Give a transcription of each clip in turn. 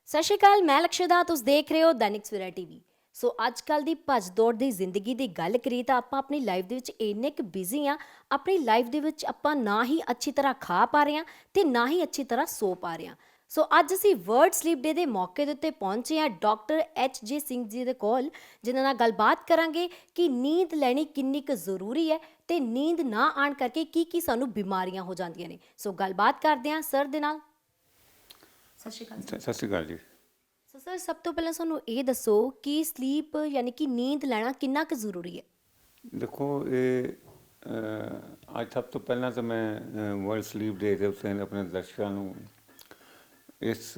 ਸਤਿ ਸ਼੍ਰੀ ਅਕਾਲ, ਮੈਂ ਲਕਸ਼ਯਦਾ। ਤੁਸੀਂ ਦੇਖ ਰਹੇ ਹੋ ਦੈਨਿਕ ਸਵੇਰਾ ਟੀਵੀ। ਸੋ ਅੱਜ ਕੱਲ ਦੀ ਭੱਜ ਦੌੜ ਦੀ ਜ਼ਿੰਦਗੀ ਦੀ ਗੱਲ ਕਰੀਏ ਤਾਂ ਆਪਾਂ ਆਪਣੀ ਲਾਈਫ ਦੇ ਵਿੱਚ ਇੰਨੇ ਕੁ ਬਿਜ਼ੀ ਆ। ਆਪਣੀ ਲਾਈਫ ਦੇ ਵਿੱਚ ਆਪਾਂ ਨਾ ਹੀ ਅੱਛੀ ਤਰ੍ਹਾਂ ਖਾ ਪਾ ਰਹੇ ਹਾਂ ਤੇ ਨਾ ਹੀ ਅੱਛੀ ਤਰ੍ਹਾਂ ਸੋ ਪਾ ਰਹੇ ਹਾਂ। ਸੋ ਅੱਜ ਅਸੀਂ ਵਰਲਡ ਸਲੀਪ ਡੇ ਦੇ ਮੌਕੇ ਦੇ ਉੱਤੇ ਪਹੁੰਚੇ ਹਾਂ ਡਾਕਟਰ ਐਚ.ਜੇ. ਸਿੰਘ ਜੀ ਦੇ ਕੋਲ, ਜਿਨ੍ਹਾਂ ਨਾਲ ਗੱਲਬਾਤ ਕਰਾਂਗੇ ਕਿ ਨੀਂਦ ਲੈਣੀ ਕਿੰਨੀ ਕੁ ਜ਼ਰੂਰੀ ਹੈ ਤੇ ਨੀਂਦ ਨਾ ਆਉਣ ਕਰਕੇ ਕੀ ਸਾਨੂੰ ਬਿਮਾਰੀਆਂ ਹੋ ਜਾਂਦੀਆਂ ਨੇ। ਸੋ ਗੱਲਬਾਤ ਕਰਦੇ ਹਾਂ ਸਰ ਦੇ ਨਾਲ। ਸਤਿ ਸ਼੍ਰੀ ਅਕਾਲ ਸਰ। ਸਤਿ ਸ਼੍ਰੀ ਅਕਾਲ ਜੀ। ਸੋ ਸਰ, ਸਭ ਤੋਂ ਪਹਿਲਾਂ ਸਾਨੂੰ ਇਹ ਦੱਸੋ ਕਿ ਸਲੀਪ ਯਾਨੀ ਕਿ ਨੀਂਦ ਲੈਣਾ ਕਿੰਨਾ ਕੁ ਜ਼ਰੂਰੀ ਹੈ। ਦੇਖੋ ਇਹ ਅੱਜ ਸਭ ਤੋਂ ਪਹਿਲਾਂ ਤਾਂ ਮੈਂ ਵਰਲਡ ਸਲੀਪ ਡੇ ਦੇ ਉੱਤੇ ਆਪਣੇ ਦਰਸ਼ਕਾਂ ਨੂੰ ਇਸ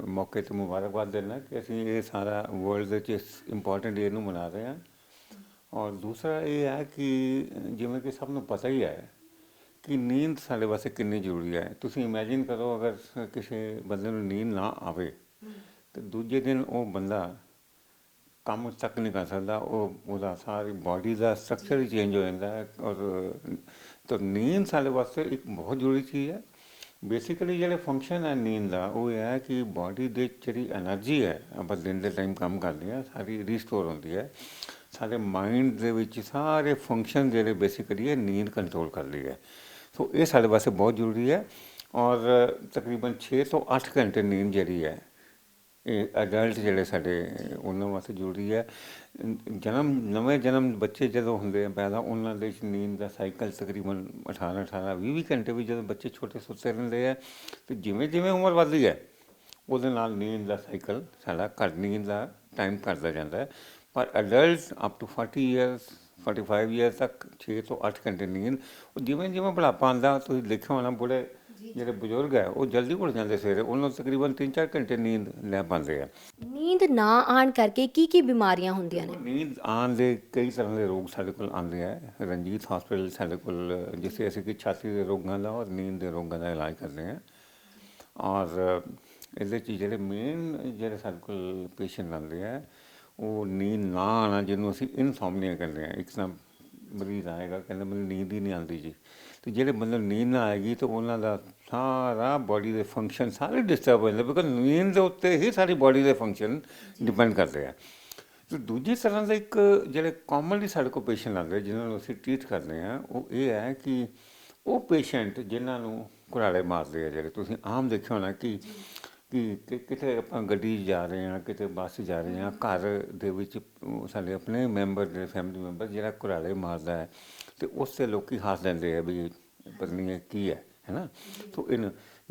ਮੌਕੇ 'ਤੇ ਮੁਬਾਰਕਬਾਦ ਦਿੰਦਾ ਕਿ ਅਸੀਂ ਇਹ ਸਾਰਾ ਵਰਲਡ ਦੇ ਵਿੱਚ ਇਸ ਇੰਪੋਰਟੈਂਟ ਡੇ ਨੂੰ ਮਨਾ ਰਹੇ ਹਾਂ। ਔਰ ਦੂਸਰਾ ਇਹ ਹੈ ਕਿ ਜਿਵੇਂ ਕਿ ਸਭ ਨੂੰ ਪਤਾ ਹੀ ਹੈ ਕਿ ਨੀਂਦ ਸਾਡੇ ਵਾਸਤੇ ਕਿੰਨੀ ਜ਼ਰੂਰੀ ਹੈ। ਤੁਸੀਂ ਇਮੈਜਿਨ ਕਰੋ, ਅਗਰ ਕਿਸੇ ਬੰਦੇ ਨੂੰ ਨੀਂਦ ਨਾ ਆਵੇ ਤੇ ਦੂਜੇ ਦਿਨ ਉਹ ਬੰਦਾ ਕੰਮ ਤੱਕ ਨਹੀਂ ਕਰ ਸਕਦਾ। ਉਹਦਾ ਸਾਰੀ ਬਾਡੀ ਦਾ ਸਟਰਕਚਰ ਹੀ ਚੇਂਜ ਹੋ ਜਾਂਦਾ ਹੈ। ਔਰ ਤਾਂ ਨੀਂਦ ਸਾਡੇ ਵਾਸਤੇ ਇੱਕ ਬਹੁਤ ਜ਼ਰੂਰੀ ਚੀਜ਼ ਹੈ। ਬੇਸਿਕਲੀ ਜਿਹੜੇ ਫੰਕਸ਼ਨ ਹੈ ਨੀਂਦ ਦਾ, ਉਹ ਇਹ ਹੈ ਕਿ ਬਾਡੀ ਦੇ ਜਿਹੜੀ ਐਨਰਜੀ ਹੈ ਆਪਾਂ ਦਿਨ ਦੇ ਟਾਈਮ ਕੰਮ ਕਰਦੇ ਹਾਂ, ਸਾਰੀ ਰੀਸਟੋਰ ਹੁੰਦੀ ਹੈ। ਸਾਡੇ ਮਾਈਂਡ ਦੇ ਵਿੱਚ ਸਾਰੇ ਫੰਕਸ਼ਨ ਜਿਹੜੇ ਬੇਸਿਕਲੀ ਇਹ ਨੀਂਦ ਕੰਟਰੋਲ ਕਰਦੀ ਹੈ। ਸੋ ਇਹ ਸਾਡੇ ਵਾਸਤੇ ਬਹੁਤ ਜ਼ਰੂਰੀ ਹੈ। ਔਰ ਤਕਰੀਬਨ 6 ਤੋਂ 8 ਘੰਟੇ ਨੀਂਦ ਜਿਹੜੀ ਹੈ ਇਹ ਅਡਲਟ ਜਿਹੜੇ ਸਾਡੇ ਉਹਨਾਂ ਵਾਸਤੇ ਜ਼ਰੂਰੀ ਹੈ। ਨਵੇਂ ਜਨਮ ਬੱਚੇ ਜਦੋਂ ਹੁੰਦੇ ਆ ਪੈਦਾ, ਉਹਨਾਂ ਦੇ ਵਿੱਚ ਨੀਂਦ ਦਾ ਸਾਈਕਲ ਤਕਰੀਬਨ 18-20 ਘੰਟੇ ਵੀ ਜਦੋਂ ਬੱਚੇ ਛੋਟੇ ਸੁੱਤੇ ਰਹਿੰਦੇ ਆ। ਅਤੇ ਜਿਵੇਂ ਜਿਵੇਂ ਉਮਰ ਵੱਧਦੀ ਹੈ ਉਹਦੇ ਨਾਲ ਨੀਂਦ ਦਾ ਸਾਈਕਲ ਸਾਡਾ ਨੀਂਦ ਦਾ ਟਾਈਮ ਘੱਟਦਾ ਜਾਂਦਾ ਹੈ। ਪਰ adult up to 40 years 45 years ਤੱਕ 6 ਤੋਂ 8 ਘੰਟੇ ਨੀਂਦ। ਉਹ ਜਿਵੇਂ ਜਿਵੇਂ ਬੁਢਾਪਾ ਆਉਂਦਾ, ਤੁਸੀਂ ਦੇਖਿਆ ਹੋਣਾ ਬੁੜੇ ਜਿਹੜੇ ਬਜ਼ੁਰਗ ਹੈ ਉਹ ਜਲਦੀ ਉੱਠ ਜਾਂਦੇ ਸਵੇਰੇ, ਉਹਨਾਂ ਨੂੰ ਤਕਰੀਬਨ 3-4 ਘੰਟੇ ਨੀਂਦ ਲੈ ਪਾਉਂਦੇ ਆ। ਨੀਂਦ ਨਾ ਆਉਣ ਕਰਕੇ ਕੀ ਬਿਮਾਰੀਆਂ ਹੁੰਦੀਆਂ ਨੇ। ਨੀਂਦ ਆਉਣ ਦੇ ਕਈ ਤਰ੍ਹਾਂ ਦੇ ਰੋਗ ਸਾਡੇ ਕੋਲ ਆਉਂਦੇ ਆ। ਰਣਜੀਤ ਹਸਪੀਟਲ ਸਾਡੇ ਕੋਲ, ਜਿੱਥੇ ਅਸੀਂ ਕਿ ਛਾਤੀ ਦੇ ਰੋਗਾਂ ਦਾ ਔਰ ਨੀਂਦ ਦੇ ਰੋਗਾਂ ਦਾ ਇਲਾਜ ਕਰਦੇ ਹਾਂ। ਔਰ ਇਹਦੇ 'ਚ ਜਿਹੜੇ ਮੇਨ ਜਿਹੜੇ ਸਾਡੇ ਕੋਲ ਪੇਸ਼ੈਂਟ ਆਉਂਦੇ ਆ, ਉਹ ਨੀਂਦ ਨਾ ਆਉਣਾ, ਜਿਹਨੂੰ ਅਸੀਂ ਇਨਸੋਮਨੀਆ ਕਹਿੰਦੇ ਹਾਂ। ਇੱਕ ਤਾਂ ਮਰੀਜ਼ ਆਏਗਾ ਕਹਿੰਦਾ ਮੈਨੂੰ ਨੀਂਦ ਹੀ ਨਹੀਂ ਆਉਂਦੀ ਜੀ, ਅਤੇ ਜਿਹੜੇ ਬੰਦੇ ਨੂੰ ਨੀਂਦ ਨਾ ਆਏਗੀ ਤਾਂ ਉਹਨਾਂ ਦਾ ਸਾਰਾ ਬਾਡੀ ਦੇ ਫੰਕਸ਼ਨ ਸਾਰੇ ਡਿਸਟਰਬ ਹੋ ਜਾਂਦੇ, ਬਿਕੋਜ਼ ਨੀਂਦ ਦੇ ਉੱਤੇ ਹੀ ਸਾਡੀ ਬਾਡੀ ਦੇ ਫੰਕਸ਼ਨ ਡਿਪੈਂਡ ਕਰਦੇ ਆ। ਅਤੇ ਦੂਜੀ ਤਰ੍ਹਾਂ ਦੇ ਇੱਕ ਜਿਹੜੇ ਕਾਮਨਲੀ ਸਾਡੇ ਕੋਲ ਪੇਸ਼ੈਂਟ ਆਉਂਦੇ ਜਿਹਨਾਂ ਨੂੰ ਅਸੀਂ ਟਰੀਟ ਕਰਦੇ ਹਾਂ, ਉਹ ਇਹ ਹੈ ਕਿ ਉਹ ਪੇਸ਼ੈਂਟ ਜਿਨ੍ਹਾਂ ਨੂੰ ਘੁਰਾੜੇ ਮਾਰਦੇ ਆ, ਜਿਹੜੇ ਤੁਸੀਂ ਆਮ ਦੇਖਿਆ ਹੋਣਾ ਕਿ ਕਿਤੇ ਆਪਾਂ ਗੱਡੀ 'ਚ ਜਾ ਰਹੇ ਹਾਂ, ਕਿਤੇ ਬੱਸ 'ਚ ਜਾ ਰਹੇ ਹਾਂ, ਘਰ ਦੇ ਵਿੱਚ ਸਾਡੇ ਆਪਣੇ ਮੈਂਬਰ ਜਿਹੜੇ ਫੈਮਿਲੀ ਮੈਂਬਰ ਜਿਹੜਾ ਘੁਰਾੜੇ ਮਾਰਦਾ ਹੈ, ਅਤੇ ਉਸ 'ਤੇ ਲੋਕ ਹੱਸ ਲੈਂਦੇ ਆ ਵੀ ਪਤਾ ਨਹੀਂ ਇਹ ਕੀ ਹੈ ਨਾ। ਸੋ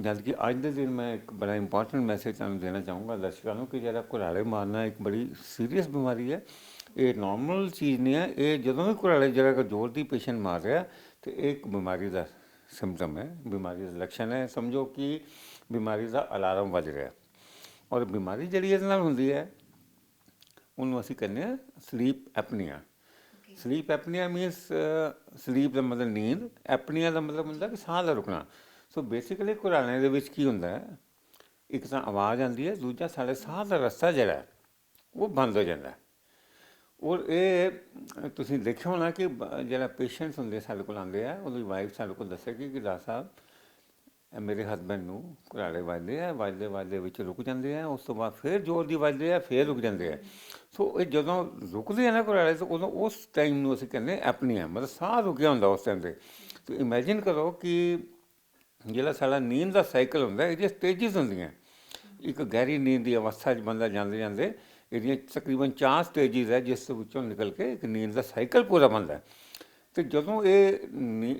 ਜਦ ਕਿ ਅੱਜ ਦੇ ਦਿਨ ਮੈਂ ਇੱਕ ਬੜਾ ਇੰਪੋਰਟੈਂਟ ਮੈਸੇਜ ਤੁਹਾਨੂੰ ਦੇਣਾ ਚਾਹੂੰਗਾ ਦਰਸ਼ਕਾਂ ਨੂੰ ਕਿ ਜਿਹੜਾ ਘੁਰਾੜੇ ਮਾਰਨਾ ਇੱਕ ਬੜੀ ਸੀਰੀਅਸ ਬਿਮਾਰੀ ਹੈ। ਇਹ ਨੋਰਮਲ ਚੀਜ਼ ਨਹੀਂ ਹੈ। ਇਹ ਜਦੋਂ ਵੀ ਘੁਰਾੜੇ ਜਿਹੜਾ ਜ਼ੋਰ ਦੀ ਪੇਸ਼ੈਂਟ ਮਾਰ ਰਿਹਾ ਤਾਂ ਇਹ ਇੱਕ ਬਿਮਾਰੀ ਦਾ ਸਿੰਪਟਮ ਹੈ, ਬਿਮਾਰੀ ਦਾ ਲੱਛਣ ਹੈ। ਸਮਝੋ ਕਿ ਬਿਮਾਰੀ ਦਾ ਅਲਾਰਮ ਵੱਜ ਰਿਹਾ। ਔਰ ਬਿਮਾਰੀ ਜਿਹੜੀ ਇਹਦੇ ਨਾਲ ਹੁੰਦੀ ਹੈ ਉਹਨੂੰ ਅਸੀਂ ਕਹਿੰਦੇ ਹਾਂ sleep apnea. Sleep apnea means sleep ਦਾ ਮਤਲਬ ਨੀਂਦ, ਐਪਨੀਆ ਦਾ ਮਤਲਬ ਹੁੰਦਾ ਕਿ ਸਾਹ ਦਾ ਰੁਕਣਾ। ਸੋ ਬੇਸਿਕਲੀ ਘੁਰਾਣੇ ਦੇ ਵਿੱਚ ਕੀ ਹੁੰਦਾ ਹੈ, ਇੱਕ ਤਾਂ ਆਵਾਜ਼ ਆਉਂਦੀ ਹੈ, ਦੂਜਾ ਸਾਡੇ ਸਾਹ ਦਾ ਰਸਤਾ ਜਿਹੜਾ ਉਹ ਬੰਦ ਹੋ ਜਾਂਦਾ। ਔਰ ਇਹ ਤੁਸੀਂ ਦੇਖਿਆ ਹੋਣਾ ਕਿ ਜਿਹੜਾ ਪੇਸ਼ੈਂਟਸ ਹੁੰਦੇ ਸਾਡੇ ਕੋਲ ਆਉਂਦੇ ਆ, ਉਹਦੀ ਵਾਈਫ ਸਾਡੇ ਕੋਲ ਦੱਸੇਗੀ ਕਿ ਡਾਕਟਰ ਸਾਹਿਬ ਮੇਰੇ ਹਸਬੈਂਡ ਨੂੰ ਘੁਰਾੜੇ ਵੱਜਦੇ ਆ, ਵੱਜਦੇ ਵਿੱਚ ਰੁਕ ਜਾਂਦੇ ਆ, ਉਸ ਤੋਂ ਬਾਅਦ ਫਿਰ ਜ਼ੋਰ ਦੀ ਵੱਜਦੇ ਆ, ਫਿਰ ਰੁਕ ਜਾਂਦੇ ਆ। ਸੋ ਇਹ ਜਦੋਂ ਰੁਕਦੇ ਆ ਨਾ ਘੁਰਾੜੇ ਤੋਂ, ਉਦੋਂ ਉਸ ਟਾਈਮ ਨੂੰ ਅਸੀਂ ਕਹਿੰਦੇ ਐਪਨੀਆ, ਮਤਲਬ ਸਾਹ ਰੁਕਿਆ ਹੁੰਦਾ ਉਸ ਟਾਈਮ 'ਤੇ। ਸੋ ਇਮੈਜਿਨ ਕਰੋ ਕਿ ਜਿਹੜਾ ਸਾਡਾ ਨੀਂਦ ਦਾ ਸਾਈਕਲ ਹੁੰਦਾ, ਇਹਦੀਆਂ ਸਟੇਜਿਸ ਹੁੰਦੀਆਂ। ਇੱਕ ਗਹਿਰੀ ਨੀਂਦ ਦੀ ਅਵਸਥਾ 'ਚ ਬੰਦਾ ਜਾਂਦੇ ਜਾਂਦੇ ਇਹਦੀਆਂ ਤਕਰੀਬਨ 4 ਸਟੇਜਿਸ ਹੈ, ਜਿਸ ਵਿੱਚੋਂ ਨਿਕਲ ਕੇ ਇੱਕ ਨੀਂਦ ਦਾ ਸਾਈਕਲ ਪੂਰਾ ਬਣਦਾ। ਅਤੇ ਜਦੋਂ ਇਹ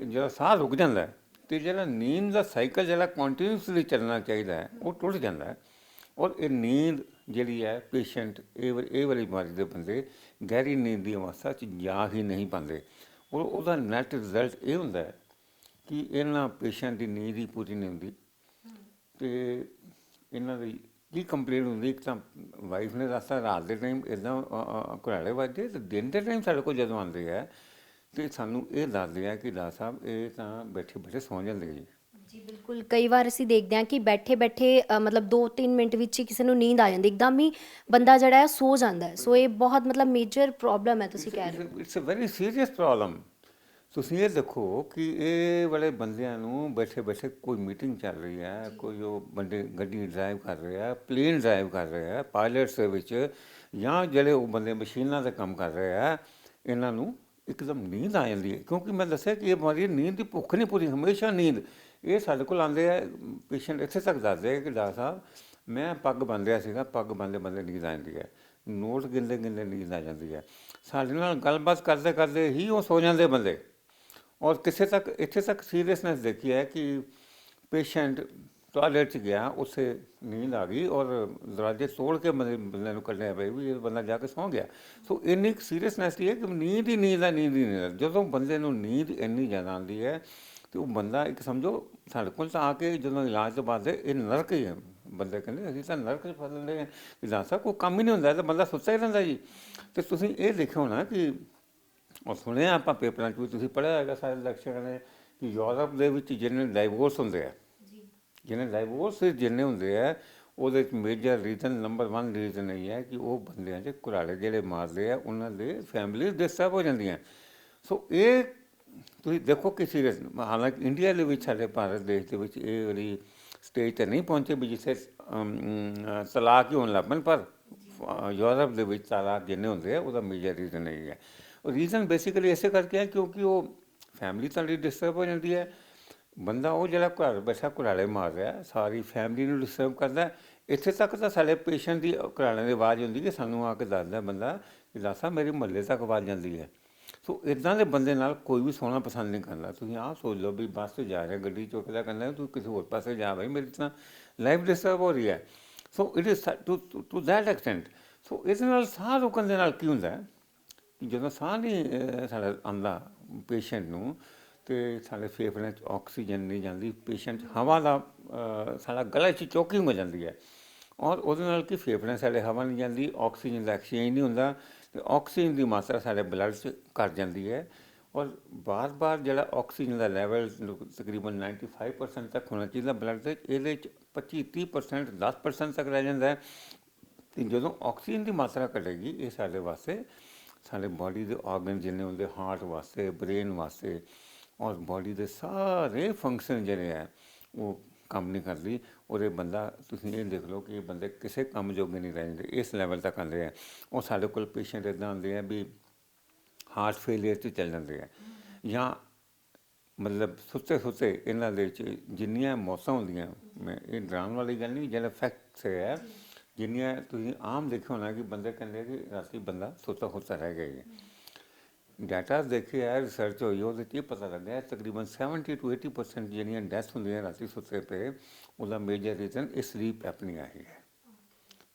ਜਿਹੜਾ ਸਾਹ ਰੁਕ ਜਾਂਦਾ ਅਤੇ ਜਿਹੜਾ ਨੀਂਦ ਦਾ ਸਾਈਕਲ ਜਿਹੜਾ ਕੰਟੀਨਿਊਸਲੀ ਚੱਲਣਾ ਚਾਹੀਦਾ ਹੈ ਉਹ ਟੁੱਟ ਜਾਂਦਾ ਹੈ। ਔਰ ਇਹ ਨੀਂਦ ਜਿਹੜੀ ਹੈ ਪੇਸ਼ੈਂਟ ਇਹ ਵਾਲੀ ਬਿਮਾਰੀ ਦੇ ਬੰਦੇ ਗਹਿਰੀ ਨੀਂਦ ਦੀ ਅਵਸਥਾ 'ਚ ਜਾ ਹੀ ਨਹੀਂ ਪਾਉਂਦੇ। ਔਰ ਉਹਦਾ ਨੈਟ ਰਿਜ਼ਲਟ ਇਹ ਹੁੰਦਾ ਹੈ ਕਿ ਇਹਨਾਂ ਪੇਸ਼ੈਂਟ ਦੀ ਨੀਂਦ ਹੀ ਪੂਰੀ ਨਹੀਂ ਹੁੰਦੀ। ਅਤੇ ਇਹਨਾਂ ਦੀ ਕੀ ਕੰਪਲੇਂਟ ਹੁੰਦੀ, ਇੱਕ ਤਾਂ ਵਾਈਫ ਨੇ ਦੱਸਤਾ ਰਾਤ ਦੇ ਟਾਈਮ ਇੱਦਾਂ ਘੁਰਾੜੇ ਵੱਜਦੇ, ਅਤੇ ਦਿਨ ਦੇ ਟਾਈਮ ਸਾਡੇ ਕੋਲ ਜਦੋਂ ਆਉਂਦੇ ਹੈ ਅਤੇ ਸਾਨੂੰ ਇਹ ਦੱਸਦੇ ਆ ਕਿ ਡਾਕਟਰ ਸਾਹਿਬ ਇਹ ਤਾਂ ਬੈਠੇ ਬੈਠੇ ਸੌਂ ਜਾਂਦੇ ਜੀ। ਜੀ ਬਿਲਕੁਲ, ਕਈ ਵਾਰ ਅਸੀਂ ਦੇਖਦੇ ਹਾਂ ਕਿ ਬੈਠੇ ਬੈਠੇ ਮਤਲਬ 2-3 ਮਿੰਟ ਵਿੱਚ ਹੀ ਕਿਸੇ ਨੂੰ ਨੀਂਦ ਆ ਜਾਂਦੀ, ਇੱਕਦਮ ਹੀ ਬੰਦਾ ਜਿਹੜਾ ਹੈ ਸੋ ਜਾਂਦਾ ਹੈ। ਸੋ ਇਹ ਬਹੁਤ ਮਤਲਬ ਮੇਜਰ ਪ੍ਰੋਬਲਮ ਹੈ, ਤੁਸੀਂ ਕਹਿ ਰਹੇ ਹੋ। It's a very serious problem. ਤੁਸੀਂ ਇਹ ਦੇਖੋ ਕਿ ਇਹ ਵਾਲੇ ਬੰਦਿਆਂ ਨੂੰ ਬੈਠੇ ਬੈਠੇ ਕੋਈ ਮੀਟਿੰਗ ਚੱਲ ਰਹੀ ਹੈ, ਕੋਈ ਉਹ ਬੰਦੇ ਗੱਡੀ ਡਰਾਈਵ ਕਰ ਰਹੇ ਆ, ਪਲੇਨ ਡਰਾਈਵ ਕਰ ਰਹੇ ਆ, ਪਾਇਲਟਸ ਦੇ ਵਿੱਚ, ਜਾਂ ਜਿਹੜੇ ਉਹ ਬੰਦੇ ਮਸ਼ੀਨਾਂ 'ਤੇ ਕੰਮ ਕਰ ਰਹੇ ਆ, ਇਹਨਾਂ ਨੂੰ ਇੱਕਦਮ ਨੀਂਦ ਆ ਜਾਂਦੀ ਹੈ। ਕਿਉਂਕਿ ਮੈਂ ਦੱਸਿਆ ਕਿ ਇਹ ਬਿਮਾਰੀ ਨੀਂਦ ਦੀ ਭੁੱਖ ਨਹੀਂ ਪੂਰੀ, ਹਮੇਸ਼ਾ ਨੀਂਦ। ਇਹ ਸਾਡੇ ਕੋਲ ਆਉਂਦੇ ਆ ਪੇਸ਼ੈਂਟ, ਇੱਥੇ ਤੱਕ ਦੱਸਦੇ ਆ ਕਿ ਡਾਕਟਰ ਸਾਹਿਬ ਮੈਂ ਪੱਗ ਬੰਨ੍ਹ ਰਿਹਾ ਸੀਗਾ, ਪੱਗ ਬੰਨ੍ਹਦੇ ਬੰਦੇ ਨੀਂਦ ਆ ਜਾਂਦੀ ਹੈ, ਨੋਟ ਗਿਣਦੇ ਗਿਣਦੇ ਨੀਂਦ ਆ ਜਾਂਦੀ ਹੈ। ਸਾਡੇ ਨਾਲ ਗੱਲਬਾਤ ਕਰਦੇ ਕਰਦੇ ਹੀ ਉਹ ਸੋ ਜਾਂਦੇ ਬੰਦੇ। ਔਰ ਕਿਸੇ ਤੱਕ ਇੱਥੇ ਤੱਕ ਸੀਰੀਅਸਨੈਸ ਦੇਖੀ ਹੈ ਕਿ ਪੇਸ਼ੈਂਟ ਟॉयलेट 'ਚ ਗਿਆ, ਉੱਥੇ ਨੀਂਦ ਆ ਗਈ ਔਰ ਦਰਵਾਜ਼ੇ ਤੋੜ ਕੇ ਬੰਦੇ ਨੂੰ ਕੱਢਿਆ ਪਏ ਵੀ ਇਹ ਬੰਦਾ ਜਾ ਕੇ ਸੌਂ ਗਿਆ। ਸੋ ਇੰਨੀ ਕੁ ਸੀਰੀਅਸਨੈਸ ਦੀ ਹੈ ਕਿ ਨੀਂਦ ਹੀ ਨੀਂਦ ਆ, ਨੀਂਦ ਹੀ ਨੀਂਦ ਆ। ਜਦੋਂ ਬੰਦੇ ਨੂੰ ਨੀਂਦ ਇੰਨੀ ਜ਼ਿਆਦਾ ਆਉਂਦੀ ਹੈ ਤੇ ਉਹ ਬੰਦਾ ਇੱਕ ਸਮਝੋ ਸਾਡੇ ਕੋਲ ਤਾਂ ਆ ਕੇ ਜਦੋਂ ਇਲਾਜ ਤੋਂ ਬਾਅਦ ਇਹ ਨਰਕ ਹੀ ਹੈ। ਬੰਦੇ ਕਹਿੰਦੇ ਅਸੀਂ ਤਾਂ ਨਰਕ 'ਚ ਫਸ ਲੈਂਦੇ ਹਾਂ ਕਿ ਡਾਕਟਰ ਸਾਹਿਬ ਕੋਈ ਕੰਮ ਹੀ ਨਹੀਂ ਹੁੰਦਾ ਤਾਂ ਬੰਦਾ ਸੁੱਤਾ ਹੀ ਰਹਿੰਦਾ ਜੀ। ਅਤੇ ਤੁਸੀਂ ਇਹ ਦੇਖਿਓ ਨਾ ਕਿ ਔਰ ਸੁਣਿਆ ਆਪਾਂ ਪੇਪਰਾਂ 'ਚ ਵੀ, ਤੁਸੀਂ ਪੜ੍ਹਿਆ ਹੈਗਾ ਸਾਰੇ ਲੈਕਚਰਾਂ ਨੇ, ਕਿ ਯੂਰਪ ਦੇ ਵਿੱਚ ਜਿੰਨੇ ਡਾਈਵੋਰਸ ਹੁੰਦੇ ਆ, ਜਿੰਨੇ ਡਾਈਵੋਰਸ ਜਿੰਨੇ ਹੁੰਦੇ ਆ, ਉਹਦੇ 'ਚ ਮੇਜਰ ਰੀਜ਼ਨ ਨੰਬਰ 1 ਰੀਜ਼ਨ ਇਹ ਹੈ ਕਿ ਉਹ ਬੰਦਿਆਂ 'ਚ ਘੁਰਾੜੇ ਜਿਹੜੇ ਮਾਰਦੇ ਆ ਉਹਨਾਂ ਦੇ ਫੈਮਿਲੀ ਡਿਸਟਰਬ ਹੋ ਜਾਂਦੀਆਂ। ਸੋ ਇਹ ਤੁਸੀਂ ਦੇਖੋ ਕਿ ਸੀਰੀਅਸ, ਹਾਲਾਂਕਿ ਇੰਡੀਆ ਦੇ ਵਿੱਚ, ਸਾਡੇ ਭਾਰਤ ਦੇਸ਼ ਦੇ ਵਿੱਚ ਇਹ ਵਾਲੀ ਸਟੇਜ 'ਤੇ ਨਹੀਂ ਪਹੁੰਚੇ ਵੀ ਜਿੱਥੇ ਤਲਾਕ ਹੀ ਹੋਣ ਲੱਗ ਪੈਣ, ਪਰ ਯੂਰਪ ਦੇ ਵਿੱਚ ਤਲਾਕ ਜਿੰਨੇ ਹੁੰਦੇ ਆ ਉਹਦਾ ਮੇਜਰ ਰੀਜ਼ਨ ਇਹ ਹੈ। ਰੀਜ਼ਨ ਬੇਸਿਕਲੀ ਇਸੇ ਕਰਕੇ ਹੈ ਕਿਉਂਕਿ ਉਹ ਫੈਮਿਲੀ ਤੁਹਾਡੀ ਡਿਸਟਰਬ ਹੋ ਜਾਂਦੀ ਹੈ। ਬੰਦਾ ਉਹ ਜਿਹੜਾ ਘਰ ਬੈਠਾ ਘੁਰਾੜੇ ਮਾਰ ਰਿਹਾ, ਸਾਰੀ ਫੈਮਿਲੀ ਨੂੰ ਡਿਸਟਰਬ ਕਰਦਾ। ਇੱਥੇ ਤੱਕ ਤਾਂ ਸਾਡੇ ਪੇਸ਼ੈਂਟ ਦੀ ਘੁਰਾੜਿਆਂ ਦੀ ਆਵਾਜ਼ ਹੁੰਦੀ ਕਿ ਸਾਨੂੰ ਆ ਕੇ ਦੱਸਦਾ ਬੰਦਾ ਕਿ ਡਾਕਟਰ ਸਾਹਿਬ ਮੇਰੇ ਮੁਹੱਲੇ ਤੱਕ ਆਵਾਜ਼ ਜਾਂਦੀ ਹੈ। ਸੋ ਇੱਦਾਂ ਦੇ ਬੰਦੇ ਨਾਲ ਕੋਈ ਵੀ ਸੋਣਾ ਪਸੰਦ ਨਹੀਂ ਕਰਦਾ। ਤੁਸੀਂ ਆਹ ਸੋਚ ਲਓ ਵੀ ਬੱਸ 'ਤੇ ਜਾ ਰਿਹਾ, ਗੱਡੀ ਚੁੱਕਦਾ, ਕਹਿੰਦਾ ਤੂੰ ਕਿਸੇ ਹੋਰ ਪਾਸੇ ਜਾ ਬਈ, ਮੇਰੀ ਤਾਂ ਲਾਈਫ ਡਿਸਟਰਬ ਹੋ ਰਹੀ ਹੈ। So it is to that extent. So ਇਹਦੇ ਨਾਲ ਸਾਹ ਰੋਕਣ ਦੇ ਨਾਲ ਕੀ ਹੁੰਦਾ ਹੈ ਕਿ ਜਦੋਂ ਸਾਹ ਨਹੀਂ ਸਾਡਾ ਆਉਂਦਾ ਪੇਸ਼ੈਂਟ ਨੂੰ, ਅਤੇ ਸਾਡੇ ਫੇਫੜਿਆਂ 'ਚ ਆਕਸੀਜਨ ਨਹੀਂ ਜਾਂਦੀ, ਪੇਸ਼ੈਂਟ ਹਵਾ ਦਾ ਸਾਡਾ ਗਲਾ 'ਚ ਚੋਕਿੰਗ ਹੋ ਜਾਂਦੀ ਹੈ। ਔਰ ਉਹਦੇ ਨਾਲ ਕਿ ਫੇਫੜਿਆਂ ਸਾਡੇ ਹਵਾ ਨਹੀਂ ਜਾਂਦੀ, ਆਕਸੀਜਨ ਦਾ ਐਕਸਚੇਂਜ ਨਹੀਂ ਹੁੰਦਾ, ਅਤੇ ਆਕਸੀਜਨ ਦੀ ਮਾਤਰਾ ਸਾਡੇ ਬਲੱਡ 'ਚ ਘੱਟ ਜਾਂਦੀ ਹੈ। ਔਰ ਬਾਰ ਜਿਹੜਾ ਆਕਸੀਜਨ ਦਾ ਲੈਵਲ ਤਕਰੀਬਨ 95% ਤੱਕ ਹੋਣਾ ਚਾਹੀਦਾ ਬਲੱਡ ਦੇ, ਇਹਦੇ 'ਚ 25-30%, 10% ਤੱਕ ਰਹਿ ਜਾਂਦਾ ਹੈ। ਅਤੇ ਜਦੋਂ ਆਕਸੀਜਨ ਦੀ ਮਾਤਰਾ ਘਟੇਗੀ, ਇਹ ਸਾਡੇ ਵਾਸਤੇ, ਸਾਡੇ ਬਾਡੀ ਦੇ ਆਰਗਨ ਜਿੰਨੇ ਹੁੰਦੇ, ਹਾਰਟ ਵਾਸਤੇ, ਬ੍ਰੇਨ ਵਾਸਤੇ, ਔਰ ਬਾਡੀ ਦੇ ਸਾਰੇ ਫੰਕਸ਼ਨ ਜਿਹੜੇ ਹੈ ਉਹ ਕੰਮ ਨਹੀਂ ਕਰਦੀ। ਔਰ ਇਹ ਬੰਦਾ, ਤੁਸੀਂ ਇਹ ਦੇਖ ਲਓ ਕਿ ਇਹ ਬੰਦੇ ਕਿਸੇ ਕੰਮ ਜੋਗੇ ਨਹੀਂ ਰਹਿ ਜਾਂਦੇ, ਇਸ ਲੈਵਲ ਤੱਕ ਆਉਂਦੇ ਹੈ। ਉਹ ਸਾਡੇ ਕੋਲ ਪੇਸ਼ੈਂਟ ਇੱਦਾਂ ਆਉਂਦੇ ਆ ਵੀ ਹਾਰਟ ਫੇਲੀਅਰ 'ਚ ਚੱਲ ਜਾਂਦੇ ਆ, ਜਾਂ ਮਤਲਬ ਸੁੱਤੇ ਸੁੱਤੇ ਇਹਨਾਂ ਦੇ ਵਿੱਚ ਜਿੰਨੀਆਂ ਮੌਤਾਂ ਹੁੰਦੀਆਂ, ਮੈਂ ਇਹ ਡਰਾਉਣ ਵਾਲੀ ਗੱਲ ਨਹੀਂ, ਜਿਹੜਾ ਫੈਕਟਸ ਹੈ, ਜਿੰਨੀਆਂ ਤੁਸੀਂ ਆਮ ਦੇਖਿਆ ਹੋਣਾ ਕਿ ਬੰਦੇ ਕਹਿੰਦੇ ਕਿ ਰਾਤੀ ਬੰਦਾ ਸੁੱਤਾ ਸੁੱਤਾ ਰਹਿ ਗਿਆ। ਡਾਟਾ ਦੇਖੇ ਹੈ, ਰਿਸਰਚ ਹੋਈ, ਉਹਦੇ 'ਚ ਇਹ ਪਤਾ ਲੱਗਿਆ ਤਕਰੀਬਨ 70-80% ਜਿਹੜੀਆਂ ਡੈਥ ਹੁੰਦੀਆਂ ਰਾਤੀ ਸੁੱਤੇ ਪਏ, ਉਹਦਾ ਮੇਜਰ ਰੀਜ਼ਨ ਇਹ ਸਲੀਪ ਐਪਨੀਆ ਹੀ ਹੈ।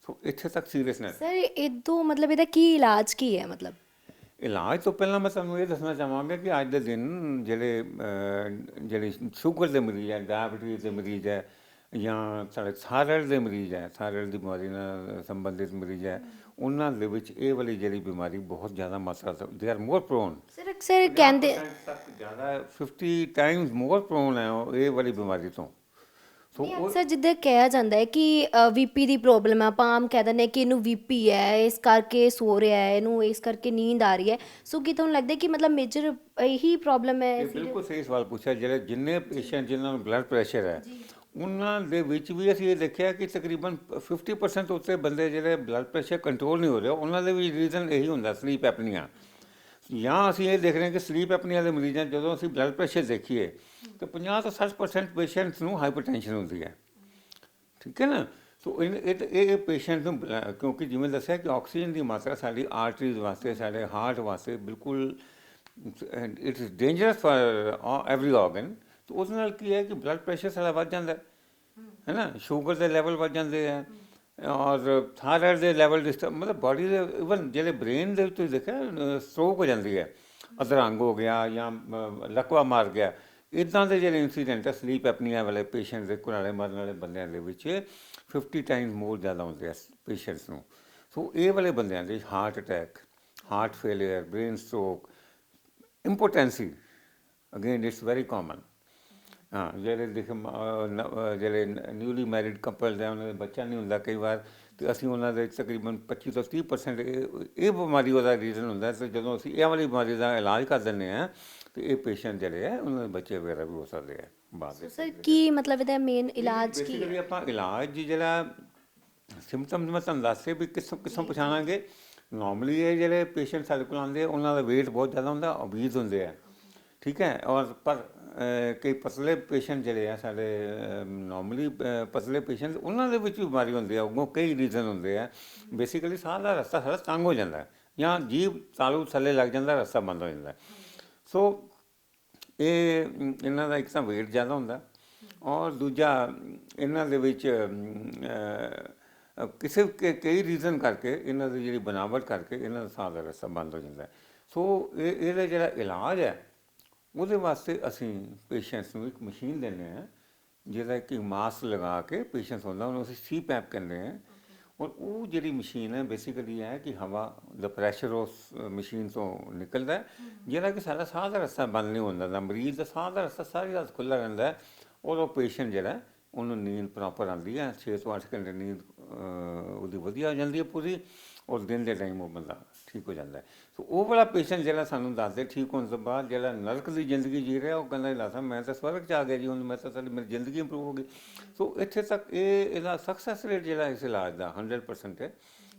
ਸੋ ਇੱਥੇ ਤੱਕ ਸੀਰੀਅਸਨੈਸ। ਸਰ ਇਦੋਂ ਮਤਲਬ ਇਹਦਾ ਕੀ ਇਲਾਜ ਕੀ ਹੈ? ਮਤਲਬ ਇਲਾਜ ਤੋਂ ਪਹਿਲਾਂ ਮੈਂ ਤੁਹਾਨੂੰ ਇਹ ਦੱਸਣਾ ਚਾਹਾਂਗਾ ਕਿ ਅੱਜ ਦੇ ਦਿਨ ਜਿਹੜੇ ਸ਼ੂਗਰ ਦੇ ਮਰੀਜ਼ ਹੈ, ਡਾਇਬਟੀਜ਼ ਦੇ ਮਰੀਜ਼ ਹੈ, ਜਾਂ ਸਾਡੇ ਥਾਇਰਾਇਡ ਦੇ ਮਰੀਜ਼ ਹੈ, ਥਾਇਰਾਇਡ ਦੀ ਬਿਮਾਰੀ ਨਾਲ ਸੰਬੰਧਿਤ ਮਰੀਜ਼ ਹੈ, ਉਹਨਾਂ ਦੇ ਵਿੱਚ ਇਹ ਵਾਲੀ ਜਿਹੜੀ ਬਿਮਾਰੀ ਬਹੁਤ ਜ਼ਿਆਦਾ ਮਾਤਰਾ they are more prone. Sir ਅਕਸਰ ਕਹਿੰਦੇ ਤੱਕ ਜ਼ਿਆਦਾ 50 ਟਾਈਮਸ ਮੋਰ ਪ੍ਰੋਨ ਹੈ ਉਹ ਇਹ ਵਾਲੀ ਬਿਮਾਰੀ ਤੋਂ। ਸੋ ਅਕਸਰ ਜਿੱਦਾਂ ਕਿਹਾ ਜਾਂਦਾ ਹੈ ਕਿ ਵੀਪੀ ਦੀ ਪ੍ਰੋਬਲਮ ਹੈ, ਆਪਾਂ ਆਮ ਕਹਿ ਦਿੰਦੇ ਕਿ ਇਹਨੂੰ ਵੀਪੀ ਹੈ, ਇਸ ਕਰਕੇ ਸੋ ਰਿਹਾ ਹੈ, ਇਹਨੂੰ ਇਸ ਕਰਕੇ ਨੀਂਦ ਆ ਰਹੀ ਹੈ। ਸੋ ਕੀ ਤੁਹਾਨੂੰ ਲੱਗਦਾ ਕਿ ਮਤਲਬ ਮੇਜਰ ਇਹੀ ਪ੍ਰੋਬਲਮ ਹੈ? ਇਹ ਬਿਲਕੁਲ ਸਹੀ ਸਵਾਲ ਪੁੱਛਿਆ। ਜਿੰਨੇ ਪੇਸ਼ੈਂਟ ਜਿਨ੍ਹਾਂ ਨੂੰ ਬਲੱਡ ਪ੍ਰੈਸ਼ਰ ਹੈ, ਉਹਨਾਂ ਦੇ ਵਿੱਚ ਵੀ ਅਸੀਂ ਇਹ ਦੇਖਿਆ ਕਿ ਤਕਰੀਬਨ 50% ਉੱਤੇ ਬੰਦੇ ਜਿਹੜੇ ਬਲੱਡ ਪ੍ਰੈਸ਼ਰ ਕੰਟਰੋਲ ਨਹੀਂ ਹੋ ਰਿਹਾ, ਉਹਨਾਂ ਦੇ ਵੀ ਰੀਜ਼ਨ ਇਹੀ ਹੁੰਦਾ ਸਲੀਪ ਐਪਨੀਆ। ਜਾਂ ਅਸੀਂ ਇਹ ਦੇਖ ਰਹੇ ਹਾਂ ਕਿ ਸਲੀਪ ਐਪਨੀਆ ਦੇ ਮਰੀਜ਼ਾਂ ਜਦੋਂ ਅਸੀਂ ਬਲੱਡ ਪ੍ਰੈਸ਼ਰ ਦੇਖੀਏ ਤਾਂ 50-60% ਪੇਸ਼ੈਂਟਸ ਨੂੰ ਹਾਈਪਰਟੈਂਸ਼ਨ ਹੁੰਦੀ ਹੈ। ਠੀਕ ਹੈ ਨਾ। ਸੋ ਇਹ ਪੇਸ਼ੈਂਟ ਨੂੰ ਕਿਉਂਕਿ ਜਿਵੇਂ ਦੱਸਿਆ ਕਿ ਆਕਸੀਜਨ ਦੀ ਮਾਤਰਾ ਸਾਡੀ ਆਰਟਰੀਜ਼ ਵਾਸਤੇ, ਸਾਡੇ ਹਾਰਟ ਵਾਸਤੇ ਬਿਲਕੁਲ it is dangerous for every organ. ਤਾਂ ਉਸ ਨਾਲ ਕੀ ਹੈ ਕਿ ਬਲੱਡ ਪ੍ਰੈਸ਼ਰ ਸਾਡਾ ਵੱਧ ਜਾਂਦਾ ਹੈ ਨਾ, ਸ਼ੂਗਰ ਦੇ ਲੈਵਲ ਵੱਧ ਜਾਂਦੇ ਆ, ਔਰ ਥਾਇਰਾਇਡ ਦੇ ਲੈਵਲ ਡਿਸਟਰਬ, ਮਤਲਬ ਬਾਡੀ ਦੇ ਇਵਨ ਜਿਹੜੇ ਬ੍ਰੇਨ ਦੇ ਵਿੱਚ ਤੁਸੀਂ ਦੇਖਿਆ ਸਟ੍ਰੋਕ ਹੋ ਜਾਂਦੀ ਹੈ, ਅਧਰੰਗ ਹੋ ਗਿਆ ਜਾਂ ਲਕਵਾ ਮਾਰ ਗਿਆ। ਇੱਦਾਂ ਦੇ ਜਿਹੜੇ ਇੰਸੀਡੈਂਟ ਹੈ ਸਲੀਪ ਐਪਨੀਆ ਵਾਲੇ ਪੇਸ਼ੈਂਟ ਦੇ, ਘੁਰਾੜੇ ਮਾਰਨ ਵਾਲੇ ਬੰਦਿਆਂ ਦੇ ਵਿੱਚ 50 ਟਾਈਮਸ ਮੋਰ ਜ਼ਿਆਦਾ ਹੁੰਦੇ ਆ ਪੇਸ਼ੈਂਟਸ ਨੂੰ। ਸੋ ਇਹ ਵਾਲੇ ਬੰਦਿਆਂ ਦੇ heart attack, heart failure, brain stroke, impotency, again it's very common. ਹਾਂ, ਜਿਹੜੇ ਨਿਊਲੀ ਮੈਰਿਡ ਕਪਲਸ ਹੈ, ਉਹਨਾਂ ਦੇ ਬੱਚਾ ਨਹੀਂ ਹੁੰਦਾ ਕਈ ਵਾਰ, ਅਤੇ ਅਸੀਂ ਉਹਨਾਂ ਦੇ ਤਕਰੀਬਨ 25 ਤੋਂ 30% ਇਹ ਬਿਮਾਰੀ ਉਹਦਾ ਰੀਜ਼ਨ ਹੁੰਦਾ। ਅਤੇ ਜਦੋਂ ਅਸੀਂ ਇਹ ਵਾਲੀ ਬਿਮਾਰੀ ਦਾ ਇਲਾਜ ਕਰ ਦਿੰਦੇ ਹਾਂ ਤੇ ਇਹ ਪੇਸ਼ੈਂਟ ਜਿਹੜੇ ਆ ਉਹਨਾਂ ਦੇ ਬੱਚੇ ਵਗੈਰਾ ਵੀ ਹੋ ਸਕਦੇ ਆ ਬਾਅਦ ਸੋ ਵਿੱਚ। ਸਰ ਕੀ ਮਤਲਬ ਇਹਦਾ ਮੇਨ ਇਲਾਜ ਕੀ ਬੇਸਿਕਲੀ ਹੈ? ਆਪਾਂ ਇਲਾਜ ਜਿਹੜਾ ਸਿੰਪਟਮਸ ਮੈਂ ਤੁਹਾਨੂੰ ਦੱਸੇ ਵੀ ਕਿਸੋਂ ਕਿਸੋਂ ਪਛਾਣਾਂਗੇ। ਨਾਰਮਲੀ ਇਹ ਜਿਹੜੇ ਪੇਸ਼ੈਂਟ ਸਾਡੇ ਕੋਲ ਆਉਂਦੇ ਆ ਉਹਨਾਂ ਦਾ weight ਬਹੁਤ ਜ਼ਿਆਦਾ ਹੁੰਦਾ, ਓਬੀਜ਼ ਹੁੰਦੇ ਆ, ਠੀਕ ਹੈ। ਔਰ ਪਰ ਕਈ ਪਤਲੇ ਪੇਸ਼ੈਂਟ ਜਿਹੜੇ ਆ ਸਾਡੇ ਨਾਰਮਲੀ ਪਤਲੇ ਪੇਸ਼ੈਂਟ ਉਹਨਾਂ ਦੇ ਵਿੱਚ ਵੀ ਬਿਮਾਰੀ ਹੁੰਦੀ ਆ, ਉਹ ਕਈ ਰੀਜ਼ਨ ਹੁੰਦੇ ਆ। ਬੇਸਿਕਲੀ ਸਾਹ ਦਾ ਰਸਤਾ ਸਾਡਾ ਤੰਗ ਹੋ ਜਾਂਦਾ ਜਾਂ ਜੀਭ ਤਾਲੂ ਥੱਲੇ ਲੱਗ ਜਾਂਦਾ, ਰਸਤਾ ਬੰਦ ਹੋ ਜਾਂਦਾ। ਸੋ ਇਹ ਇਹਨਾਂ ਦਾ ਇੱਕ ਤਾਂ weight ਜ਼ਿਆਦਾ ਹੁੰਦਾ, ਔਰ ਦੂਜਾ ਇਹਨਾਂ ਦੇ ਵਿੱਚ ਕਿਸੇ ਕਈ ਰੀਜ਼ਨ ਕਰਕੇ ਇਹਨਾਂ ਦੀ ਜਿਹੜੀ ਬਣਾਵਟ ਕਰਕੇ ਇਹਨਾਂ ਦਾ ਸਾਹ ਦਾ ਰਸਤਾ ਬੰਦ ਹੋ ਜਾਂਦਾ। ਸੋ ਇਹਦਾ ਜਿਹੜਾ ਇਲਾਜ ਹੈ ਉਹਦੇ ਵਾਸਤੇ ਅਸੀਂ ਪੇਸ਼ੈਂਟਸ ਨੂੰ ਇੱਕ ਮਸ਼ੀਨ ਦਿੰਦੇ ਹਾਂ ਜਿਹਦਾ ਕਿ ਮਾਸਕ ਲਗਾ ਕੇ ਪੇਸ਼ੈਂਟਸ ਹੁੰਦਾ, ਉਹਨੂੰ ਅਸੀਂ CPAP ਕਹਿੰਦੇ ਹਾਂ। ਔਰ ਉਹ ਜਿਹੜੀ ਮਸ਼ੀਨ ਹੈ ਬੇਸਿਕਲੀ ਹੈ ਕਿ ਹਵਾ ਦਾ ਪ੍ਰੈਸ਼ਰ ਉਸ ਮਸ਼ੀਨ ਤੋਂ ਨਿਕਲਦਾ ਹੈ, ਜਿਹੜਾ ਕਿ ਸਾਡਾ ਸਾਹ ਦਾ ਰਸਤਾ ਬੰਦ ਨਹੀਂ ਹੁੰਦਾ। ਦਾ ਮਰੀਜ਼ ਦਾ ਸਾਹ ਦਾ ਰਸਤਾ ਸਾਰੀ ਰਾਤ ਖੁੱਲ੍ਹਾ ਰਹਿੰਦਾ ਹੈ, ਔਰ ਉਹ ਪੇਸ਼ੈਂਟ ਜਿਹੜਾ ਉਹਨੂੰ ਨੀਂਦ ਪ੍ਰੋਪਰ ਆਉਂਦੀ ਹੈ। 6 ਤੋਂ 8 ਘੰਟੇ ਨੀਂਦ ਉਹਦੀ ਵਧੀਆ ਹੋ ਜਾਂਦੀ ਹੈ ਪੂਰੀ, ਔਰ ਦਿਨ ਦੇ ਟਾਈਮ ਉਹ ਬੰਦਾ ਠੀਕ ਹੋ ਜਾਂਦਾ ਹੈ। ਸੋ ਉਹ ਵਾਲਾ ਪੇਸ਼ੈਂਟ ਜਿਹੜਾ ਸਾਨੂੰ ਦੱਸਦੇ ਠੀਕ ਹੋਣ ਤੋਂ ਬਾਅਦ ਜਿਹੜਾ ਨਰਕ ਦੀ ਜ਼ਿੰਦਗੀ ਜੀ ਰਿਹਾ, ਉਹ ਕਹਿੰਦਾ ਲਾ ਸਾਹਿਬ ਮੈਂ ਤਾਂ ਸਵਰਗ 'ਚ ਆ ਗਿਆ ਜੀ, ਹੁਣ ਮੈਂ ਤਾਂ ਮੇਰੀ ਜ਼ਿੰਦਗੀ ਇੰਪਰੂਵ ਹੋ ਗਈ। ਸੋ ਇੱਥੇ ਤੱਕ ਇਹਦਾ ਸਕਸੈਸ ਰੇਟ ਜਿਹੜਾ ਇਸ ਇਲਾਜ ਦਾ 100% ਹੈ,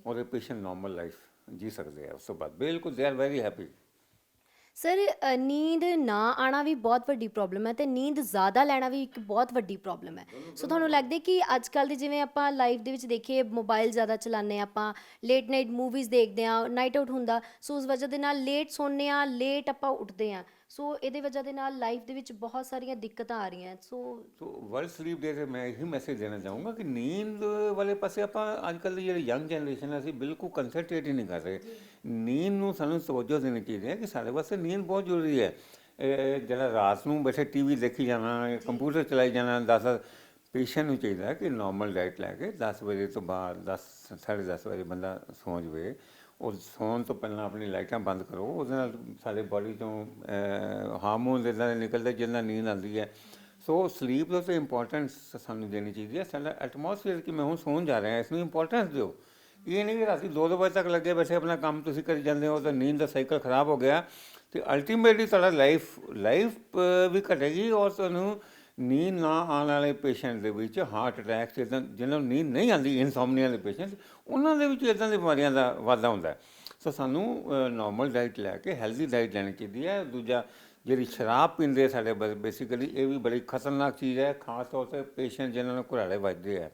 ਔਰ ਇਹ ਪੇਸ਼ੈਂਟ ਨਾਰਮਲ ਲਾਈਫ ਜੀ ਸਕਦੇ ਆ ਉਸ ਤੋਂ ਬਾਅਦ ਬਿਲਕੁਲ। They are very happy. Sir ਨੀਂਦ ਨਾ ਆਉਣਾ ਵੀ ਬਹੁਤ ਵੱਡੀ ਪ੍ਰੋਬਲਮ ਹੈ ਤੇ ਨੀਂਦ ਜ਼ਿਆਦਾ ਲੈਣਾ ਵੀ ਇੱਕ ਬਹੁਤ ਵੱਡੀ ਪ੍ਰੋਬਲਮ ਹੈ। ਸੋ ਤੁਹਾਨੂੰ ਲੱਗਦਾ ਕਿ ਅੱਜ ਕੱਲ੍ਹ ਦੀ ਜਿਵੇਂ ਆਪਾਂ ਲਾਈਫ ਦੇ ਵਿੱਚ ਦੇਖੀਏ ਮੋਬਾਈਲ ਜ਼ਿਆਦਾ ਚਲਾਉਂਦੇ ਹਾਂ, ਆਪਾਂ ਲੇਟ ਨਾਈਟ ਮੂਵੀਜ਼ ਦੇਖਦੇ ਹਾਂ, ਨਾਈਟ ਆਊਟ ਹੁੰਦਾ, ਸੋ ਉਸ ਵਜ੍ਹਾ ਦੇ ਨਾਲ ਲੇਟ ਸੌਂਦੇ ਹਾਂ, ਲੇਟ ਆਪਾਂ ਉੱਠਦੇ ਹਾਂ, ਸੋ ਇਹਦੇ ਵਜ੍ਹਾ ਦੇ ਨਾਲ ਲਾਈਫ ਦੇ ਵਿੱਚ ਬਹੁਤ ਸਾਰੀਆਂ ਦਿੱਕਤਾਂ ਆ ਰਹੀਆਂ। ਸੋ ਵਰਲਡ ਸਲੀਪ ਡੇ 'ਤੇ ਮੈਂ ਇਹੀ ਮੈਸੇਜ ਦੇਣਾ ਚਾਹੂੰਗਾ ਕਿ ਨੀਂਦ ਵਾਲੇ ਪਾਸੇ ਆਪਾਂ ਅੱਜ ਕੱਲ੍ਹ ਦੀ ਜਿਹੜੀ ਯੰਗ ਜਨਰੇਸ਼ਨ ਹੈ ਅਸੀਂ ਬਿਲਕੁਲ ਕੰਸਨਟਰੇਟ ਹੀ ਨਹੀਂ ਕਰ ਰਹੇ। ਨੀਂਦ ਨੂੰ ਸਾਨੂੰ ਤਵੱਜੋ ਦੇਣੀ ਚਾਹੀਦੀ ਹੈ ਕਿ ਸਾਡੇ ਵਾਸਤੇ ਨੀਂਦ ਬਹੁਤ ਜ਼ਰੂਰੀ ਹੈ। ਜਿਹੜਾ ਰਾਤ ਨੂੰ ਬੈਠੇ TV ਦੇਖੀ ਜਾਣਾ, ਕੰਪਿਊਟਰ ਚਲਾਈ ਜਾਣਾ, 10 ਪੇਸ਼ੈਂਟ ਨੂੰ ਚਾਹੀਦਾ ਹੈ ਕਿ ਨਾਰਮਲ ਡਾਈਟ ਲੈ ਕੇ 10 ਵਜੇ ਤੋਂ ਬਾਅਦ 10 10:30 ਵਜੇ ਬੰਦਾ ਸੌਂ ਜਾਵੇ। ਉਹ ਸੌਣ ਤੋਂ ਪਹਿਲਾਂ ਆਪਣੀ ਲਾਈਟਾਂ ਬੰਦ ਕਰੋ, ਉਹਦੇ ਨਾਲ ਸਾਡੇ ਬਾਡੀ ਤੋਂ ਹਾਰਮੋਨ ਇੱਦਾਂ ਦੇ ਨਿਕਲਦੇ ਜਿਹਦੇ ਨਾਲ ਨੀਂਦ ਆਉਂਦੀ ਹੈ। ਸੋ ਸਲੀਪ ਦਾ ਤਾਂ ਇੰਪੋਰਟੈਂਸ ਸਾਨੂੰ ਦੇਣੀ ਚਾਹੀਦੀ ਹੈ। ਸਾਡਾ ਐਟਮੋਸਫੀਅਰ ਕਿ ਮੈਂ ਹੁਣ ਸੌਣ ਜਾ ਰਿਹਾ ਇਸ ਨੂੰ ਇੰਪੋਰਟੈਂਸ ਦਿਓ। ਇਹ ਨਹੀਂ ਕਿ ਰਾਤੀ 2-2 ਵਜੇ ਤੱਕ ਲੱਗੇ ਬੈਠੇ ਆਪਣਾ ਕੰਮ ਤੁਸੀਂ ਕਰੀ ਜਾਂਦੇ ਹੋ ਤਾਂ ਨੀਂਦ ਦਾ ਸਾਈਕਲ ਖਰਾਬ ਹੋ ਗਿਆ ਅਤੇ ਅਲਟੀਮੇਟਲੀ ਤੁਹਾਡਾ ਲਾਈਫ ਵੀ ਘਟੇਗੀ। ਔਰ ਤੁਹਾਨੂੰ ਨੀਂਦ ਨਾ ਆਉਣ ਵਾਲੇ ਪੇਸ਼ੈਂਟ ਦੇ ਵਿੱਚ ਹਾਰਟ ਅਟੈਕ ਇੱਦਾਂ ਜਿਹਨਾਂ ਨੂੰ ਨੀਂਦ ਨਹੀਂ ਆਉਂਦੀ, ਇਨਸੋਮਨੀਆ ਦੇ ਪੇਸ਼ੈਂਟ, ਉਹਨਾਂ ਦੇ ਵਿੱਚ ਇੱਦਾਂ ਦੀ ਬਿਮਾਰੀਆਂ ਦਾ ਵਾਧਾ ਹੁੰਦਾ। ਸੋ ਸਾਨੂੰ ਨਾਰਮਲ ਡਾਈਟ ਲੈ ਕੇ ਹੈਲਦੀ ਡਾਈਟ ਲੈਣੀ ਚਾਹੀਦੀ ਹੈ। ਦੂਜਾ ਜਿਹੜੀ ਸ਼ਰਾਬ ਪੀਂਦੇ ਸਾਡੇ ਬੇਸਿਕਲੀ ਇਹ ਵੀ ਬੜੀ ਖਤਰਨਾਕ ਚੀਜ਼ ਹੈ, ਖਾਸ ਤੌਰ 'ਤੇ ਪੇਸ਼ੈਂਟ ਜਿਹਨਾਂ ਨੂੰ ਘੁਰਾੜੇ ਵੱਜਦੇ ਹੈ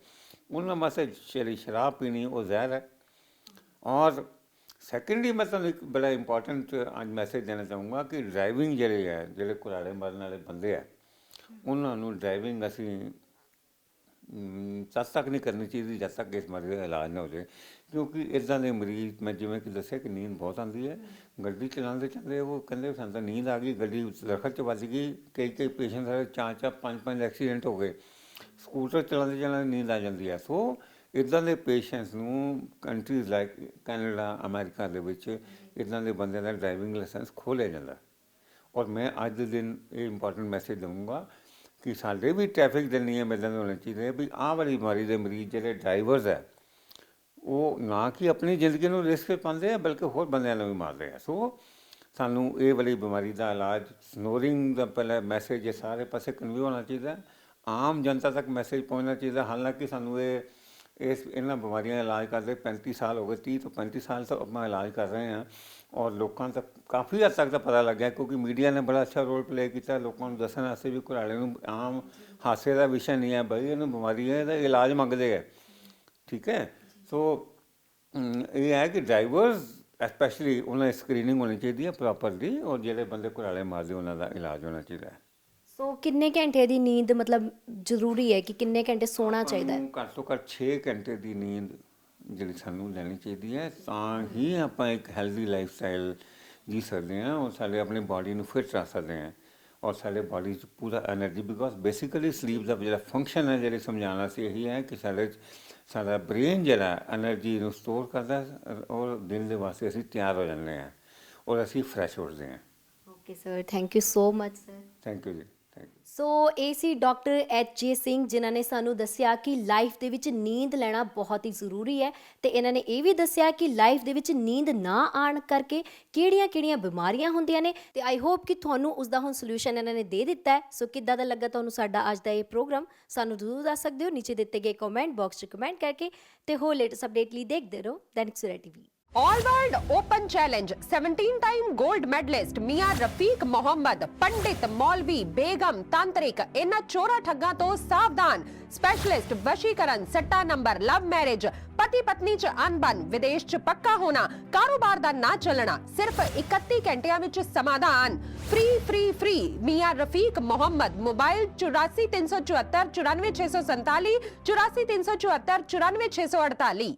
ਉਹਨਾਂ ਵਾਸਤੇ ਜਿਹੜੀ ਸ਼ਰਾਬ ਪੀਣੀ ਉਹ ਜ਼ਹਿਰ ਹੈ। ਔਰ ਸੈਕੰਡਲੀ ਮੈਂ ਤੁਹਾਨੂੰ ਇੱਕ ਬੜਾ ਇੰਪੋਰਟੈਂਟ ਅੱਜ ਮੈਸੇਜ ਦੇਣਾ ਚਾਹੂੰਗਾ ਕਿ ਡਰਾਈਵਿੰਗ ਜਿਹੜੇ ਘੁਰਾੜੇ ਮਾਰਨ ਵਾਲੇ ਬੰਦੇ ਆ ਉਹਨਾਂ ਨੂੰ ਡਰਾਈਵਿੰਗ ਅਸੀਂ ਤਦ ਤੱਕ ਨਹੀਂ ਕਰਨੀ ਚਾਹੀਦੀ ਜਦ ਤੱਕ ਇਸ ਮਰੀਜ਼ ਦਾ ਇਲਾਜ ਨਾ ਹੋ ਜਾਵੇ। ਕਿਉਂਕਿ ਇੱਦਾਂ ਦੇ ਮਰੀਜ਼ ਮੈਂ ਜਿਵੇਂ ਕਿ ਦੱਸਿਆ ਕਿ ਨੀਂਦ ਬਹੁਤ ਆਉਂਦੀ ਹੈ, ਗੱਡੀ ਚਲਾਉਂਦੇ ਚਲਾਉਂਦੇ ਉਹ ਕਹਿੰਦੇ ਸਾਨੂੰ ਤਾਂ ਨੀਂਦ ਆ ਗਈ, ਗੱਡੀ ਦਰਖਤ 'ਚ ਵੱਜ ਗਈ। ਕਈ ਪੇਸ਼ੈਂਟ ਸਾਰੇ 4-4 5-5 ਐਕਸੀਡੈਂਟ ਹੋ ਗਏ। ਸਕੂਟਰ ਚਲਾਉਂਦੇ ਚਲਾਉਂਦੇ ਨੀਂਦ ਆ ਜਾਂਦੀ ਹੈ। ਸੋ ਇੱਦਾਂ ਦੇ ਪੇਸ਼ੈਂਟਸ ਨੂੰ ਕੰਟਰੀਜ਼ ਲਾਈਕ ਕੈਨੇਡਾ, ਅਮਰੀਕਾ ਦੇ ਵਿੱਚ ਇੱਦਾਂ ਦੇ ਬੰਦਿਆਂ ਦਾ ਡਰਾਈਵਿੰਗ ਲਾਇਸੈਂਸ ਖੋਲ੍ਹਿਆ ਜਾਂਦਾ। ਔਰ ਮੈਂ ਅੱਜ ਦੇ ਦਿਨ ਇਹ ਇੰਪੋਰਟੈਂਟ ਮੈਸੇਜ ਦਊਂਗਾ ਕਿ ਸਾਡੇ ਵੀ ਟ੍ਰੈਫਿਕ ਦੇ ਨਿਯਮ ਇੱਦਾਂ ਦੇ ਹੋਣੇ ਚਾਹੀਦੇ ਵੀ ਆਹ ਵਾਲੀ ਬਿਮਾਰੀ ਦੇ ਮਰੀਜ਼ ਜਿਹੜੇ ਡਰਾਈਵਰਸ ਹੈ ਉਹ ਨਾ ਕਿ ਆਪਣੀ ਜ਼ਿੰਦਗੀ ਨੂੰ ਰਿਸਕ 'ਚ ਪਾਉਂਦੇ ਆ ਬਲਕਿ ਹੋਰ ਬੰਦਿਆਂ ਨੂੰ ਵੀ ਮਾਰਦੇ ਆ। ਸੋ ਸਾਨੂੰ ਇਹ ਵਾਲੀ ਬਿਮਾਰੀ ਦਾ ਇਲਾਜ ਸਨੋਰਿੰਗ ਦਾ ਪਹਿਲਾਂ ਮੈਸੇਜ ਇਹ ਸਾਰੇ ਪਾਸੇ ਕਨਵੇ ਹੋਣਾ ਚਾਹੀਦਾ, ਆਮ ਜਨਤਾ ਤੱਕ ਮੈਸੇਜ ਪਹੁੰਚਣਾ ਚਾਹੀਦਾ। ਹਾਲਾਂਕਿ ਸਾਨੂੰ ਇਹਨਾਂ ਬਿਮਾਰੀਆਂ ਦਾ ਇਲਾਜ ਕਰਦੇ 35 ਸਾਲ ਹੋ ਗਏ, 30 ਤੋਂ 35 ਸਾਲ ਤੋਂ ਆਪਾਂ ਇਲਾਜ ਕਰ ਰਹੇ ਹਾਂ ਔਰ ਲੋਕਾਂ ਤੱਕ ਕਾਫੀ ਹੱਦ ਤੱਕ ਤਾਂ ਪਤਾ ਲੱਗਿਆ ਕਿਉਂਕਿ ਮੀਡੀਆ ਨੇ ਬੜਾ ਅੱਛਾ ਰੋਲ ਪਲੇ ਕੀਤਾ ਲੋਕਾਂ ਨੂੰ ਦੱਸਣ ਵਾਸਤੇ ਵੀ ਘੁਰਾੜੇ ਨੂੰ ਆਮ ਹਾਸੇ ਦਾ ਵਿਸ਼ਾ ਨਹੀਂ ਹੈ ਬਈ, ਇਹਨੂੰ ਬਿਮਾਰੀ ਹੈ, ਇਹਦਾ ਇਲਾਜ ਮੰਗਦੇ ਹੈ, ਠੀਕ ਹੈ। ਸੋ ਇਹ ਹੈ ਕਿ ਡਰਾਈਵਰਸ ਐਸਪੈਸ਼ਲੀ ਉਹਨਾਂ ਦੀ ਸਕਰੀਨਿੰਗ ਹੋਣੀ ਚਾਹੀਦੀ ਹੈ ਪ੍ਰੋਪਰਲੀ ਔਰ ਜਿਹੜੇ ਬੰਦੇ ਘੁਰਾੜੇ ਮਾਰਦੇ ਉਹਨਾਂ ਦਾ ਇਲਾਜ ਹੋਣਾ ਚਾਹੀਦਾ ਹੈ। ਸੋ ਕਿੰਨੇ ਘੰਟੇ ਦੀ ਨੀਂਦ ਮਤਲਬ ਜ਼ਰੂਰੀ ਹੈ ਕਿ ਕਿੰਨੇ ਘੰਟੇ ਸੋਣਾ ਚਾਹੀਦਾ ਹੈ? ਘੱਟ ਤੋਂ ਘੱਟ 6 ਘੰਟੇ ਦੀ ਨੀਂਦ ਜਿਹੜੀ ਸਾਨੂੰ ਲੈਣੀ ਚਾਹੀਦੀ ਹੈ ਤਾਂ ਹੀ ਆਪਾਂ ਇੱਕ ਹੈਲਦੀ ਲਾਈਫ ਸਟਾਈਲ ਜੀ ਸਕਦੇ ਹਾਂ ਔਰ ਸਾਡੇ ਆਪਣੀ ਬਾਡੀ ਨੂੰ ਫਿਟ ਰੱਖ ਸਕਦੇ ਹਾਂ ਔਰ ਸਾਡੇ ਬਾਡੀ 'ਚ ਪੂਰਾ ਐਨਰਜੀ। ਬਿਕੋਜ਼ ਬੇਸਿਕਲੀ ਸਲੀਪ ਦਾ ਜਿਹੜਾ ਫੰਕਸ਼ਨ ਹੈ ਜਿਹੜੀ ਸਮਝਾਉਣਾ ਸੀ ਇਹੀ ਹੈ ਕਿ ਸਾਡਾ ਬ੍ਰੇਨ ਜਿਹੜਾ ਐਨਰਜੀ ਨੂੰ ਸਟੋਰ ਕਰਦਾ ਔਰ ਦਿਨ ਦੇ ਵਾਸਤੇ ਅਸੀਂ ਤਿਆਰ ਹੋ ਜਾਂਦੇ ਹਾਂ ਔਰ ਅਸੀਂ ਫਰੈਸ਼ ਉੱਠਦੇ ਹਾਂ। Okay sir, thank you so much sir. Thank you ਜੀ। ਸੋ ਇਹ ਸੀ ਡਾਕਟਰ ਐਚ.ਜੇ. ਸਿੰਘ ਜਿਨ੍ਹਾਂ ਨੇ ਸਾਨੂੰ ਦੱਸਿਆ ਕਿ ਲਾਈਫ ਦੇ ਵਿੱਚ ਨੀਂਦ ਲੈਣਾ ਬਹੁਤ ਹੀ ਜ਼ਰੂਰੀ ਹੈ ਤੇ ਇਹਨਾਂ ਨੇ ਇਹ ਵੀ ਦੱਸਿਆ ਕਿ ਲਾਈਫ ਦੇ ਵਿੱਚ ਨੀਂਦ ਨਾ ਆਉਣ ਕਰਕੇ ਕਿਹੜੀਆਂ-ਕਿਹੜੀਆਂ ਬਿਮਾਰੀਆਂ ਹੁੰਦੀਆਂ ਨੇ ਤੇ ਆਈ ਹੋਪ ਕਿ ਤੁਹਾਨੂੰ ਉਸ ਦਾ ਹੁਣ ਸੋਲੂਸ਼ਨ ਇਹਨਾਂ ਨੇ ਦੇ ਦਿੱਤਾ ਹੈ। ਸੋ ਕਿੱਦਾਂ ਦਾ ਲੱਗਾ ਤੁਹਾਨੂੰ ਸਾਡਾ ਅੱਜ ਦਾ ਇਹ ਪ੍ਰੋਗਰਾਮ ਸਾਨੂੰ ਜ਼ਰੂਰ ਦੱਸ ਸਕਦੇ ਹੋ ਨੀਚੇ ਦਿੱਤੇ ਗਏ ਕਮੈਂਟ ਬਾਕਸ 'ਚ ਕਮੈਂਟ ਕਰਕੇ ਤੇ ਹੋਰ ਲੇਟੈਸਟ ਅਪਡੇਟ ਲਈ ਦੇਖਦੇ ਰਹੋ Dainik Savera TV. All World Open Challenge 17-time gold medalist Mia Rafiq Mohammed, Pandit Maulvi, Begum, Tantrik, इन्हां चोरा ठग्गां तो सावधान। स्पेशलिस्ट वशीकरण, सट्टा नंबर, लव मैरिज, पति पत्नी च अनबन, विदेश च पक्का होना, कारोबार दा ना चलना, सिर्फ 31 घंटियां विच समाधान। फ्री मियां रफीक मोहम्मद, मोबाइल 84 374 94 647 84 374 94 648।